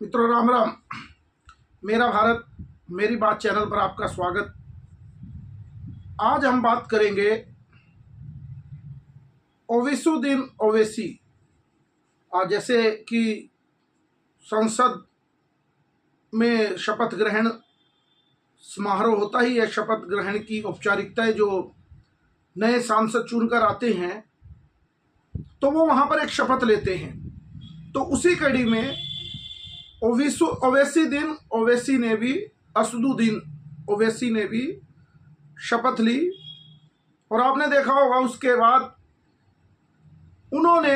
मित्रों राम राम। मेरा भारत मेरी बात चैनल पर आपका स्वागत। आज हम बात करेंगे ओवैसीउद्दीन ओवैसी। और जैसे कि संसद में शपथ ग्रहण समारोह होता ही है, शपथ ग्रहण की औपचारिकताएं जो नए सांसद चुनकर आते हैं तो वो वहां पर एक शपथ लेते हैं। तो उसी कड़ी में ओवैसीउद्दीन ओवैसी ने भी असदुद्दीन ओवैसी ने भी शपथ ली। और आपने देखा होगा उसके बाद उन्होंने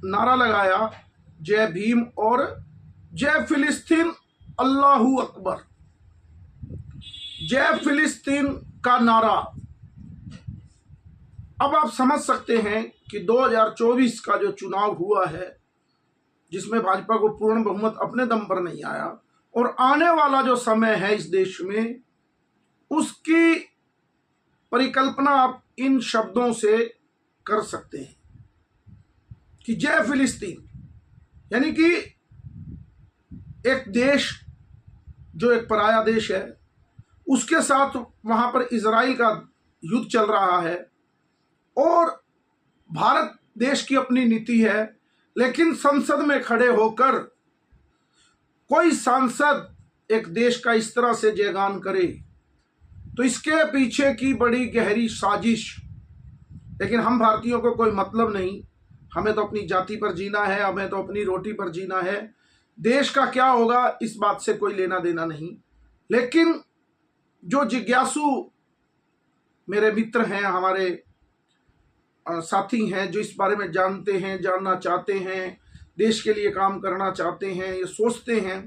नारा लगाया जय भीम और जय फिलिस्तीन, अल्लाहू अकबर। जय फिलिस्तीन का नारा। अब आप समझ सकते हैं कि 2024 का जो चुनाव हुआ है जिसमें भाजपा को पूर्ण बहुमत अपने दम पर नहीं आया, और आने वाला जो समय है इस देश में, उसकी परिकल्पना आप इन शब्दों से कर सकते हैं कि जय फिलिस्तीन, यानी कि एक देश जो एक पराया देश है उसके साथ वहां पर इजराइल का युद्ध चल रहा है और भारत देश की अपनी नीति है, लेकिन संसद में खड़े होकर कोई सांसद एक देश का इस तरह से जयगान करे तो इसके पीछे की बड़ी गहरी साजिश। लेकिन हम भारतीयों को कोई मतलब नहीं, हमें तो अपनी जाति पर जीना है, हमें तो अपनी रोटी पर जीना है। देश का क्या होगा इस बात से कोई लेना देना नहीं। लेकिन जो जिज्ञासु मेरे मित्र हैं, हमारे साथी हैं, जो इस बारे में जानते हैं, जानना चाहते हैं, देश के लिए काम करना चाहते हैं, ये सोचते हैं,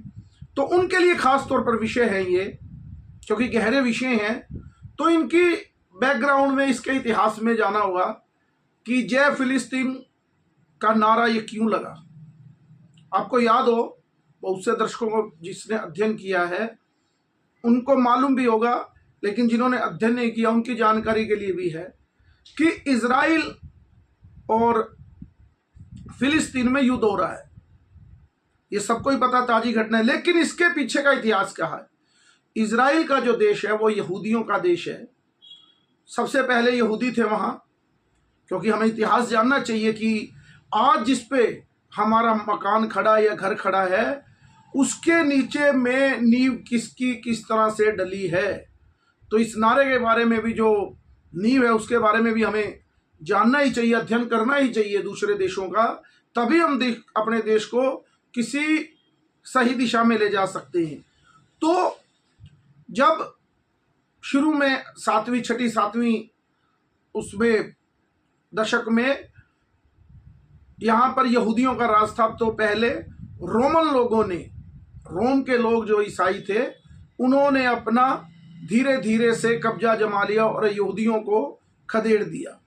तो उनके लिए खास तौर पर विषय है ये, क्योंकि गहरे विषय हैं। तो इनकी बैकग्राउंड में, इसके इतिहास में जाना होगा कि जय फिलिस्तीन का नारा ये क्यों लगा। आपको याद हो, बहुत से दर्शकों को जिसने अध्ययन किया है उनको मालूम भी होगा, लेकिन जिन्होंने अध्ययन नहीं किया उनकी जानकारी के लिए भी है कि इजराइल और फिलिस्तीन में युद्ध हो रहा है। ये सबको ही पता, ताजी घटना है। लेकिन इसके पीछे का इतिहास क्या है। इजराइल का जो देश है वो यहूदियों का देश है। सबसे पहले यहूदी थे वहां, क्योंकि हमें इतिहास जानना चाहिए कि आज जिस पे हमारा मकान खड़ा या घर खड़ा है उसके नीचे में नींव किसकी किस तरह से डली है। तो इस नारे के बारे में भी, जो नींव है उसके बारे में भी हमें जानना ही चाहिए, अध्ययन करना ही चाहिए दूसरे देशों का। तभी हम अपने देश को किसी सही दिशा में ले जा सकते हैं। तो जब शुरू में 7वीं 6ठी 7वीं उसमें दशक में यहाँ पर यहूदियों का राज था, तो पहले रोमन लोगों ने, रोम के लोग जो ईसाई थे, उन्होंने अपना धीरे धीरे से कब्जा जमा लिया और यहूदियों को खदेड़ दिया।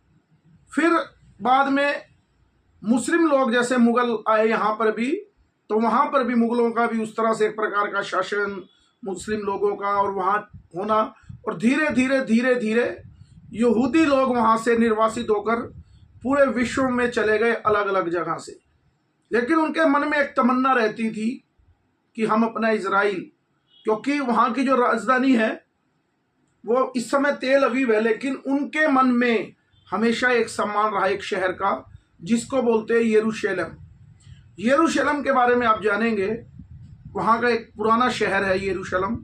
फिर बाद में मुस्लिम लोग जैसे मुगल आए यहाँ पर भी, तो वहाँ पर भी मुगलों का भी उस तरह से एक प्रकार का शासन मुस्लिम लोगों का और वहाँ होना, और धीरे धीरे धीरे धीरे यहूदी लोग वहाँ से निर्वासित होकर पूरे विश्व में चले गए अलग अलग जगह से। लेकिन उनके मन में एक तमन्ना रहती थी कि हम अपना इजराइल, क्योंकि वहाँ की जो राजधानी है वो इस समय तेल अवीव है, लेकिन उनके मन में हमेशा एक सम्मान रहा एक शहर का, जिसको बोलते हैं यरूशलेम। यरूशलेम के बारे में आप जानेंगे, वहाँ का एक पुराना शहर है यरूशलेम,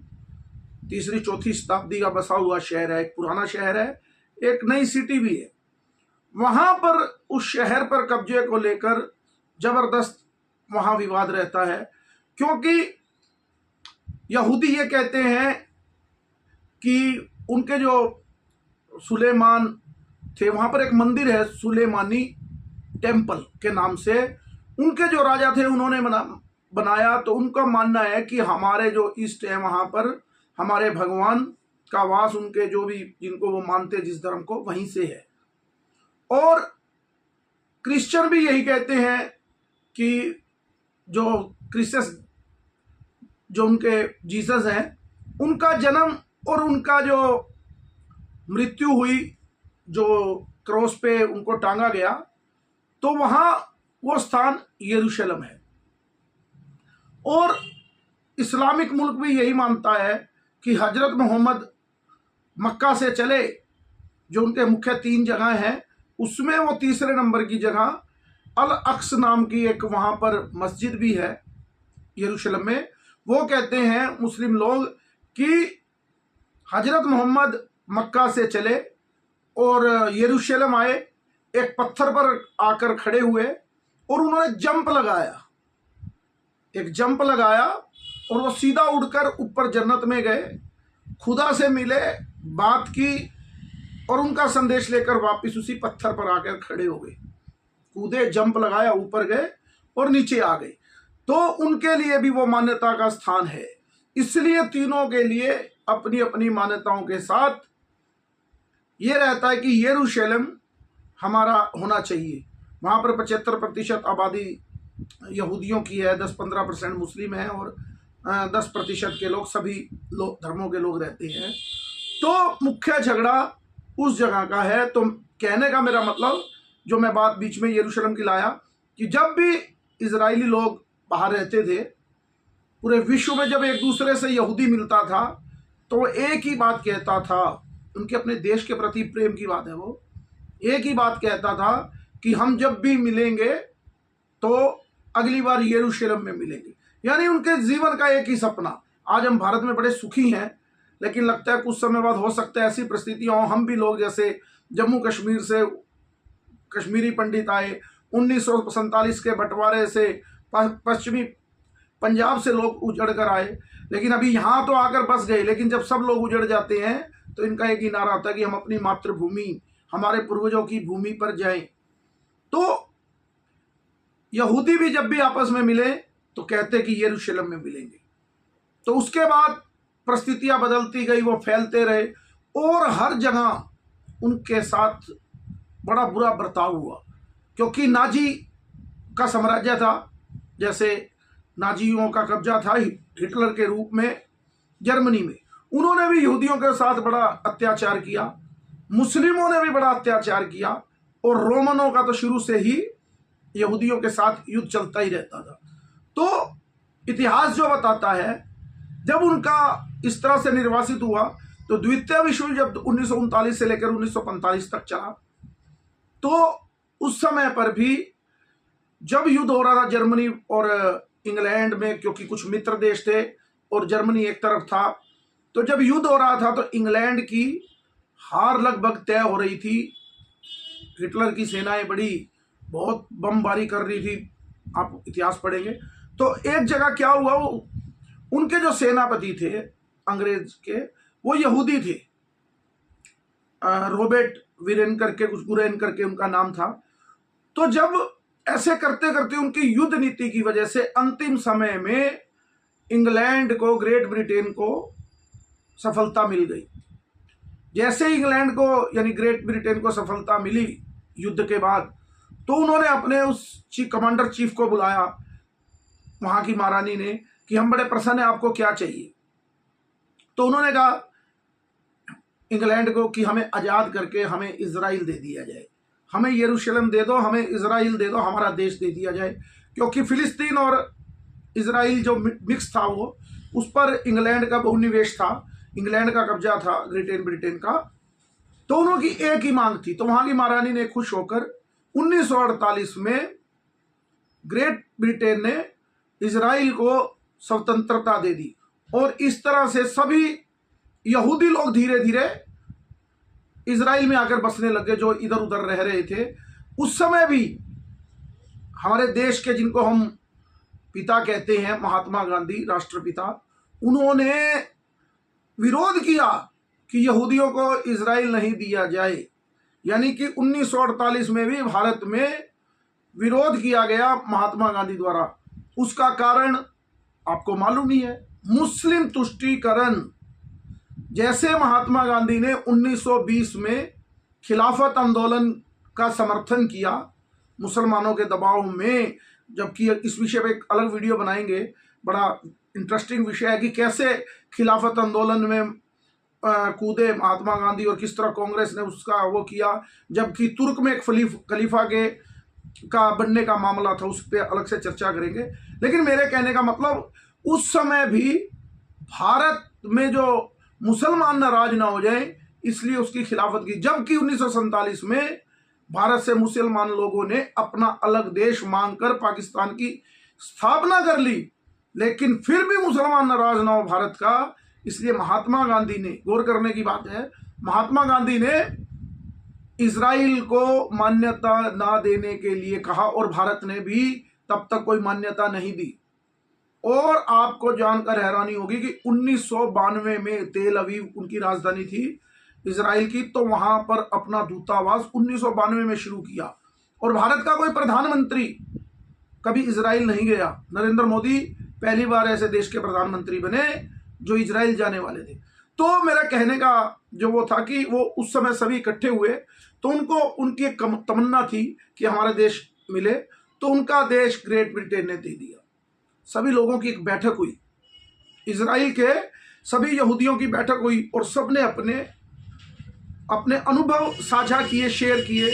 3री 4थी शताब्दी का बसा हुआ शहर है, एक पुराना शहर है, एक नई सिटी भी है। वहाँ पर उस शहर पर कब्जे को लेकर जबरदस्त वहाँ विवाद रहता है, क्योंकि यहूदी ये कहते हैं कि उनके जो सुलेमान थे, वहाँ पर एक मंदिर है सुलेमानी टेम्पल के नाम से, उनके जो राजा थे उन्होंने बनाया। तो उनका मानना है कि हमारे जो ईस्ट है वहाँ पर हमारे भगवान का वास, उनके जो भी जिनको वो मानते जिस धर्म को, वहीं से है। और क्रिश्चियन भी यही कहते हैं कि जो क्रिसमस, जो उनके जीसस हैं, उनका जन्म और उनका जो मृत्यु हुई, जो क्रॉस पे उनको टांगा गया, तो वहाँ वो स्थान यरूशलेम है। और इस्लामिक मुल्क भी यही मानता है कि हजरत मोहम्मद मक्का से चले, जो उनके मुख्य 3 जगह हैं उसमें वो तीसरे नंबर की जगह अल अक्स नाम की एक वहाँ पर मस्जिद भी है यरूशलेम में। वो कहते हैं मुस्लिम लोग कि हजरत मोहम्मद मक्का से चले और यरूशलेम आए, एक पत्थर पर आकर खड़े हुए और उन्होंने जंप लगाया, एक जंप लगाया और वो सीधा उड़कर ऊपर जन्नत में गए, खुदा से मिले, बात की और उनका संदेश लेकर वापस उसी पत्थर पर आकर खड़े हो गए, कूदे, जंप लगाया, ऊपर गए और नीचे आ गए। तो उनके लिए भी वो मान्यता का स्थान है। इसलिए तीनों के लिए अपनी अपनी मान्यताओं के साथ ये रहता है कि यरूशलेम हमारा होना चाहिए। वहाँ पर 75% आबादी यहूदियों की है, 10-15% मुस्लिम है और 10% के लोग, सभी धर्मों के लोग रहते हैं। तो मुख्य झगड़ा उस जगह का है। तो कहने का मेरा मतलब, जो मैं बात बीच में यरूशलेम की लाया, कि जब भी इजरायली लोग बाहर रहते थे, पूरे विश्व में जब एक दूसरे से यहूदी मिलता था तो वो एक ही बात कहता था, उनके अपने देश के प्रति प्रेम की बात है, वो एक ही बात कहता था कि हम जब भी मिलेंगे तो अगली बार यरूशलेम में मिलेंगे। यानी उनके जीवन का एक ही सपना। आज हम भारत में बड़े सुखी हैं, लेकिन लगता है कुछ समय बाद हो सकता है ऐसी परिस्थितियाँ हो, हम भी लोग जैसे जम्मू कश्मीर से कश्मीरी पंडित आए, 1947 के बंटवारे से पश्चिमी पंजाब से लोग उजड़ कर आए, लेकिन अभी यहाँ तो आकर बस गए। लेकिन जब सब लोग उजड़ जाते हैं तो इनका एक ही नारा आता है कि हम अपनी मातृभूमि, हमारे पूर्वजों की भूमि पर जाएं। तो यहूदी भी जब भी आपस में मिले तो कहते कि यरूशलेम में मिलेंगे। तो उसके बाद परिस्थितियां बदलती गई, वो फैलते रहे और हर जगह उनके साथ बड़ा बुरा बर्ताव हुआ, क्योंकि नाजी का साम्राज्य था, जैसे नाजियों का कब्जा था हिटलर के रूप में जर्मनी में। उन्होंने भी यहूदियों के साथ बड़ा अत्याचार किया, मुस्लिमों ने भी बड़ा अत्याचार किया, और रोमनों का तो शुरू से ही यहूदियों के साथ युद्ध चलता ही रहता था। तो इतिहास जो बताता है, जब उनका इस तरह से निर्वासित हुआ तो द्वितीय विश्व युद्ध जब 1939 से लेकर 1945 तक चला, तो उस समय पर भी जब युद्ध हो रहा था जर्मनी और इंग्लैंड में, क्योंकि कुछ मित्र देश थे और जर्मनी एक तरफ था, तो जब युद्ध हो रहा था तो इंग्लैंड की हार लगभग तय हो रही थी। हिटलर की सेनाएं बहुत बमबारी कर रही थी, आप इतिहास पढ़ेंगे। तो एक जगह क्या हुआ, वो उनके जो सेनापति थे अंग्रेज के, वो यहूदी थे, रॉबर्ट वीरेन करके, कुछ गुरेन करके उनका नाम था। तो जब ऐसे करते करते उनकी युद्ध नीति की वजह से अंतिम समय में इंग्लैंड को, ग्रेट ब्रिटेन को सफलता मिल गई। जैसे इंग्लैंड को यानी ग्रेट ब्रिटेन को सफलता मिली युद्ध के बाद, तो उन्होंने अपने उस कमांडर चीफ को बुलाया, वहाँ की महारानी ने, कि हम बड़े प्रसन्न हैं, आपको क्या चाहिए। तो उन्होंने कहा इंग्लैंड को कि हमें आज़ाद करके हमें इजराइल दे दिया जाए, हमें यरूशलेम दे दो, हमें इजराइल दे दो, हमारा देश दे दिया जाए। क्योंकि फिलिस्तीन और इजराइल जो मिक्स था, वो उस पर इंग्लैंड का बहुनिवेश था, इंग्लैंड का कब्जा था ग्रेट ब्रिटेन का। तो उन्होंने की एक ही मांग थी। तो वहाँ की महारानी ने खुश होकर 1948 में ग्रेट ब्रिटेन ने इजराइल को स्वतंत्रता दे दी, और इस तरह से सभी यहूदी लोग धीरे धीरे इजराइल में आकर बसने लगे जो इधर उधर रह रहे थे। उस समय भी हमारे देश के, जिनको हम पिता कहते हैं, महात्मा गांधी राष्ट्रपिता, उन्होंने विरोध किया कि यहूदियों को इजराइल नहीं दिया जाए। यानी कि 1948 में भी भारत में विरोध किया गया महात्मा गांधी द्वारा। उसका कारण आपको मालूम ही है, मुस्लिम तुष्टीकरण। जैसे महात्मा गांधी ने 1920 में खिलाफत आंदोलन का समर्थन किया मुसलमानों के दबाव में, जबकि इस विषय पे एक अलग वीडियो बनाएंगे, बड़ा इंटरेस्टिंग विषय है कि कैसे खिलाफत आंदोलन में कूदे महात्मा गांधी और किस तरह कांग्रेस ने उसका वो किया, जबकि तुर्क में एक खलीफा का बनने का मामला था, उस पर अलग से चर्चा करेंगे। लेकिन मेरे कहने का मतलब, उस समय भी भारत में जो मुसलमान नाराज ना हो जाए इसलिए उसकी खिलाफत की, जबकि 1947 में भारत से मुसलमान लोगों ने अपना अलग देश मांगकर पाकिस्तान की स्थापना कर ली, लेकिन फिर भी मुसलमान नाराज ना हो भारत का, इसलिए महात्मा गांधी ने, गौर करने की बात है, महात्मा गांधी ने इजराइल को मान्यता ना देने के लिए कहा और भारत ने भी तब तक कोई मान्यता नहीं दी। और आपको जानकर हैरानी होगी कि 1992 में तेल अवीव उनकी राजधानी थी इजराइल की, तो वहां पर अपना दूतावास 1992 में शुरू किया और भारत का कोई प्रधानमंत्री कभी इजराइल नहीं गया। नरेंद्र मोदी पहली बार ऐसे देश के प्रधानमंत्री बने जो इजराइल जाने वाले थे। तो मेरा कहने का जो वो था कि वो उस समय सभी इकट्ठे हुए, तो उनको उनकी एक तमन्ना थी कि हमारा देश मिले, तो उनका देश ग्रेट ब्रिटेन ने दे दिया। सभी लोगों की एक बैठक हुई, इजराइल के सभी यहूदियों की बैठक हुई और सबने अपने अपने अनुभव साझा किए, शेयर किए।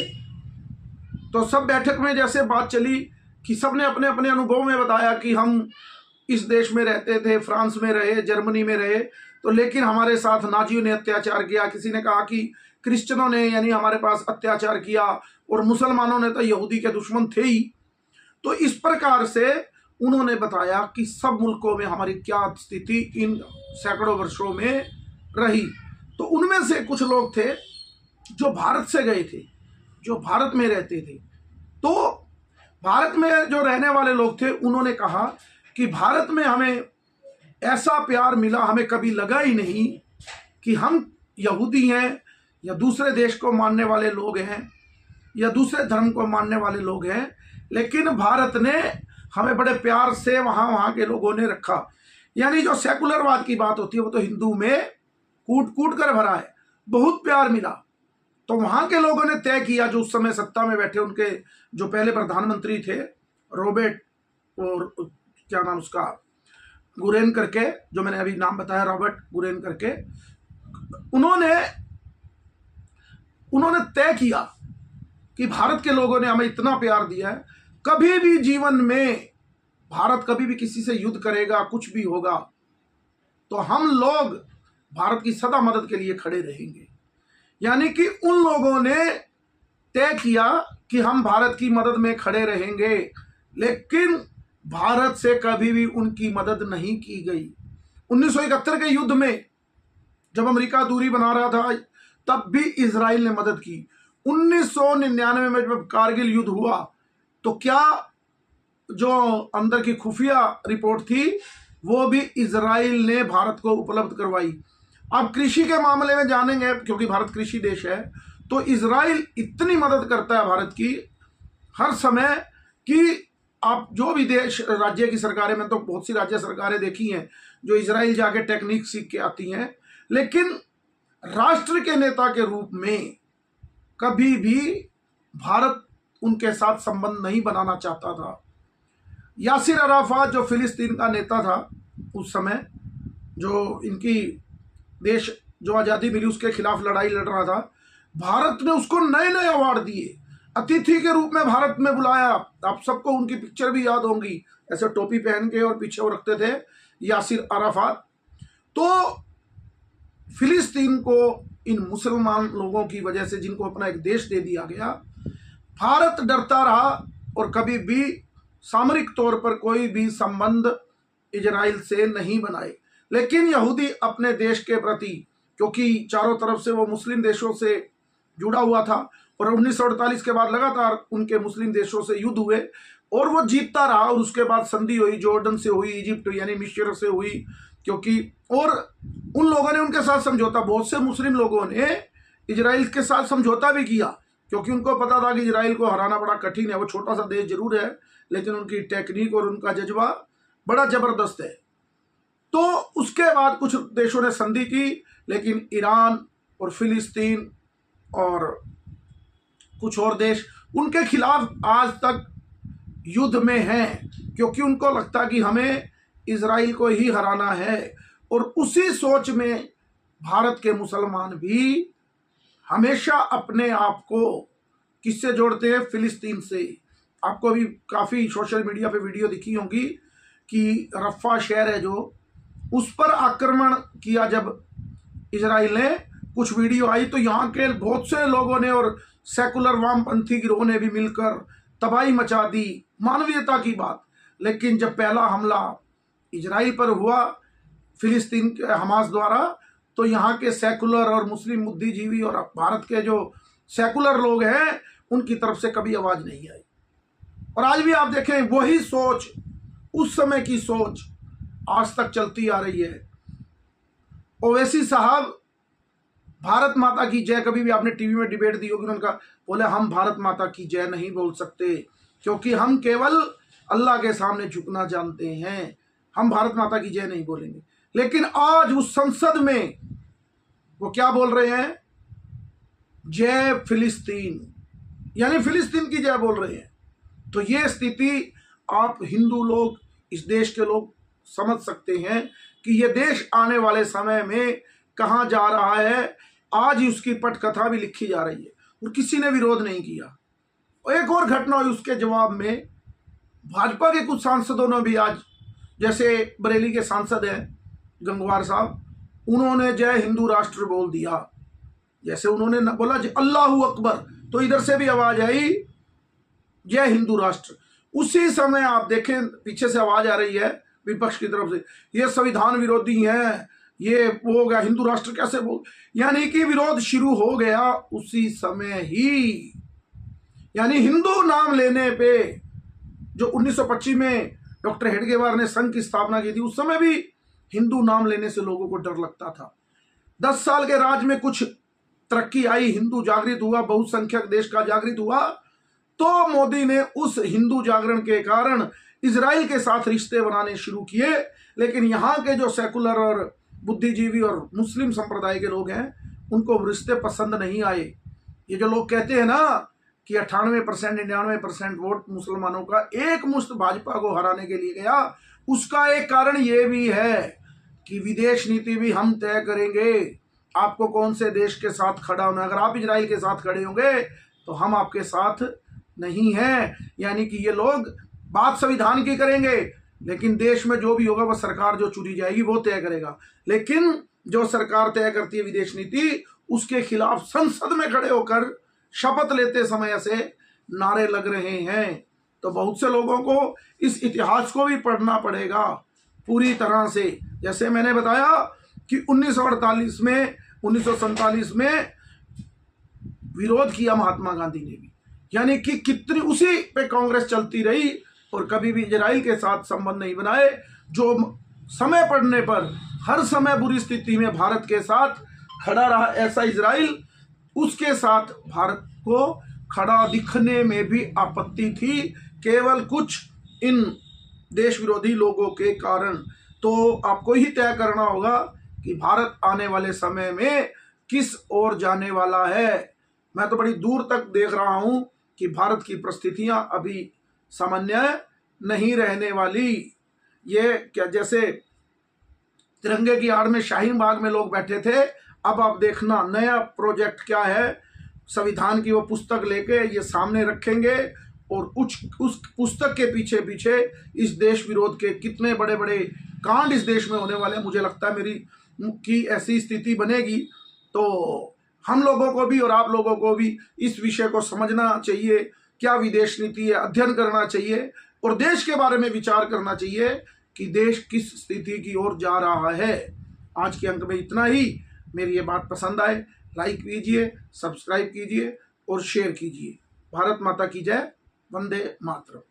तो सब बैठक में जैसे बात चली कि सबने अपने अपने अनुभव में बताया कि हम इस देश में रहते थे, फ्रांस में रहे, जर्मनी में रहे, तो लेकिन हमारे साथ नाजियों ने अत्याचार किया। किसी ने कहा कि क्रिश्चियनों ने यानी हमारे पास अत्याचार किया और मुसलमानों ने तो यहूदी के दुश्मन थे ही। तो इस प्रकार से उन्होंने बताया कि सब मुल्कों में हमारी क्या स्थिति इन सैकड़ों वर्षों में रही। तो उनमें से कुछ लोग थे जो भारत से गए थे, जो भारत में रहते थे। तो भारत में जो रहने वाले लोग थे उन्होंने कहा कि भारत में हमें ऐसा प्यार मिला, हमें कभी लगा ही नहीं कि हम यहूदी हैं या दूसरे देश को मानने वाले लोग हैं या दूसरे धर्म को मानने वाले लोग हैं, लेकिन भारत ने हमें बड़े प्यार से वहाँ के लोगों ने रखा। यानी जो सेकुलरवाद की बात होती है वो तो हिंदू में कूट कूट कर भरा है, बहुत प्यार मिला। तो वहाँ के लोगों ने तय किया, जो उस समय सत्ता में बैठे उनके जो पहले प्रधानमंत्री थे रॉबर्ट, और क्या नाम उसका, गुरेन करके, जो मैंने अभी नाम बताया रॉबर्ट गुरेन करके, उन्होंने तय किया कि भारत के लोगों ने हमें इतना प्यार दिया है, कभी भी जीवन में भारत कभी भी किसी से युद्ध करेगा, कुछ भी होगा, तो हम लोग भारत की सदा मदद के लिए खड़े रहेंगे। यानी कि उन लोगों ने तय किया कि हम भारत की मदद में खड़े रहेंगे, लेकिन भारत से कभी भी उनकी मदद नहीं की गई। 1971 के युद्ध में जब अमेरिका दूरी बना रहा था तब भी इजराइल ने मदद की। 1999 में जब कारगिल युद्ध हुआ तो क्या जो अंदर की खुफिया रिपोर्ट थी वो भी इजराइल ने भारत को उपलब्ध करवाई। अब कृषि के मामले में जानेंगे, क्योंकि भारत कृषि देश है, तो इजराइल इतनी मदद करता है भारत की हर समय कि आप जो भी देश राज्य की सरकारें, मैं तो बहुत सी राज्य सरकारें देखी हैं जो इजराइल जाके टेक्निक सीख के आती हैं, लेकिन राष्ट्र के नेता के रूप में कभी भी भारत उनके साथ संबंध नहीं बनाना चाहता था। यासिर अराफात जो फिलिस्तीन का नेता था उस समय, जो इनकी देश जो आज़ादी मिली उसके खिलाफ लड़ाई लड़ रहा था, भारत ने उसको नए नए अवार्ड दिए, अतिथि के रूप में भारत में बुलाया। आप सबको उनकी पिक्चर भी याद होंगी, ऐसे टोपी पहन के और पीछे वो रखते थे यासिर अराफात। तो फिलिस्तीन को इन मुसलमान लोगों की वजह से, जिनको अपना एक देश दे दिया गया, भारत डरता रहा और कभी भी सामरिक तौर पर कोई भी संबंध इजराइल से नहीं बनाए। लेकिन यहूदी अपने देश के प्रति, क्योंकि चारों तरफ से वो मुस्लिम देशों से जुड़ा हुआ था और 1948 के बाद लगातार उनके मुस्लिम देशों से युद्ध हुए और वो जीतता रहा, और उसके बाद संधि हुई, जॉर्डन से हुई, इजिप्ट यानी मिस्र से हुई, क्योंकि और उन लोगों ने उनके साथ समझौता, बहुत से मुस्लिम लोगों ने इजराइल के साथ समझौता भी किया, क्योंकि उनको पता था कि इजराइल को हराना बड़ा कठिन है। वो छोटा सा देश जरूर है, लेकिन उनकी टेक्निक और उनका जज्बा बड़ा जबरदस्त है। तो उसके बाद कुछ देशों ने संधि की, लेकिन ईरान और फिलिस्तीन और कुछ और देश उनके खिलाफ आज तक युद्ध में हैं, क्योंकि उनको लगता कि हमें इजराइल को ही हराना है। और उसी सोच में भारत के मुसलमान भी हमेशा अपने आप को किससे जोड़ते हैं? फिलिस्तीन से। आपको भी काफ़ी सोशल मीडिया पे वीडियो दिखी होंगी कि रफ़ा शहर है जो, उस पर आक्रमण किया जब इजराइल ने, कुछ वीडियो आई तो यहाँ के बहुत से लोगों ने और सेकुलर वामपंथी गिरोह ने भी मिलकर तबाही मचा दी, मानवीयता की बात। लेकिन जब पहला हमला इजराइल पर हुआ फिलिस्तीन के हमास द्वारा, तो यहाँ के सेकुलर और मुस्लिम बुद्धिजीवी और भारत के जो सेकुलर लोग हैं उनकी तरफ से कभी आवाज़ नहीं आई। और आज भी आप देखें वही सोच, उस समय की सोच आज तक चलती आ रही है। ओवैसी साहब भारत माता की जय, कभी भी आपने टीवी में डिबेट दी होगी, उनका बोले हम भारत माता की जय नहीं बोल सकते क्योंकि हम केवल अल्लाह के सामने झुकना जानते हैं, हम भारत माता की जय नहीं बोलेंगे। लेकिन आज उस संसद में वो क्या बोल रहे हैं, जय फिलिस्तीन, यानी फिलिस्तीन की जय बोल रहे हैं। तो ये स्थिति आप हिंदू लोग, इस देश के लोग समझ सकते हैं कि ये देश आने वाले समय में कहाँ जा रहा है। आज ही उसकी पटकथा भी लिखी जा रही है और किसी ने विरोध नहीं किया। और एक और घटना हुई उसके जवाब में, भाजपा के कुछ सांसदों ने भी आज, जैसे बरेली के सांसद हैं गंगवार साहब, उन्होंने जय हिंदू राष्ट्र बोल दिया। जैसे उन्होंने बोला अल्लाहू अकबर, तो इधर से भी आवाज आई जय हिंदू राष्ट्र। उसी समय आप देखें पीछे से आवाज आ रही है विपक्ष की तरफ से, ये संविधान विरोधी हैं, ये वो हो गया, हिंदू राष्ट्र कैसे बोल, यानी कि विरोध शुरू हो गया उसी समय ही। यानी हिंदू नाम लेने पे, जो 1925 में डॉक्टर हेडगेवार ने संघ की स्थापना की थी, उस समय भी हिंदू नाम लेने से लोगों को डर लगता था। 10 साल के राज में कुछ तरक्की आई, हिंदू जागृत हुआ, बहुसंख्यक देश का जागृत हुआ, तो मोदी ने उस हिंदू जागरण के कारण इजराइल के साथ रिश्ते बनाने शुरू किए। लेकिन यहाँ के जो सेकुलर और बुद्धिजीवी और मुस्लिम संप्रदाय के लोग हैं उनको रिश्ते पसंद नहीं आए। ये जो लोग कहते हैं ना कि 98% 99% वोट मुसलमानों का एक मुश्त भाजपा को हराने के लिए गया, उसका एक कारण ये भी है कि विदेश नीति भी हम तय करेंगे, आपको कौन से देश के साथ खड़ा होना। अगर आप इजराइल के साथ खड़े होंगे तो हम आपके साथ नहीं हैं। यानी कि ये लोग बात संविधान की करेंगे, लेकिन देश में जो भी होगा वह सरकार जो चुनी जाएगी वो तय करेगा। लेकिन जो सरकार तय करती है विदेश नीति, उसके खिलाफ संसद में खड़े होकर शपथ लेते समय ऐसे नारे लग रहे हैं। तो बहुत से लोगों को इस इतिहास को भी पढ़ना पड़ेगा पूरी तरह से। जैसे मैंने बताया कि 1948 में 1947 में विरोध किया महात्मा गांधी ने भी, यानी कि कितनी उसी पे कांग्रेस चलती रही और कभी भी इजराइल के साथ संबंध नहीं बनाए। जो समय पड़ने पर हर समय बुरी स्थिति में भारत के साथ खड़ा रहा, ऐसा इजराइल उसके साथ भारत को खड़ा दिखने में भी आपत्ति थी, केवल कुछ इन देश विरोधी लोगों के कारण। तो आपको ही तय करना होगा कि भारत आने वाले समय में किस ओर जाने वाला है। मैं तो बड़ी दूर तक देख रहा हूं कि भारत की परिस्थितियां अभी सामान्य नहीं रहने वाली। ये क्या, जैसे तिरंगे की आड़ में शाहीन बाग में लोग बैठे थे, अब आप देखना नया प्रोजेक्ट क्या है, संविधान की वो पुस्तक लेके ये सामने रखेंगे और उस पुस्तक के पीछे पीछे इस देश विरोध के कितने बड़े बड़े कांड इस देश में होने वाले हैं। मुझे लगता है मेरी की ऐसी स्थिति बनेगी तो हम लोगों को भी और आप लोगों को भी इस विषय को समझना चाहिए, क्या विदेश नीति है, अध्ययन करना चाहिए और देश के बारे में विचार करना चाहिए कि देश किस स्थिति की ओर जा रहा है। आज के अंक में इतना ही। मेरी ये बात पसंद आए लाइक कीजिए, सब्सक्राइब कीजिए और शेयर कीजिए। भारत माता की जय, वंदे मातरम।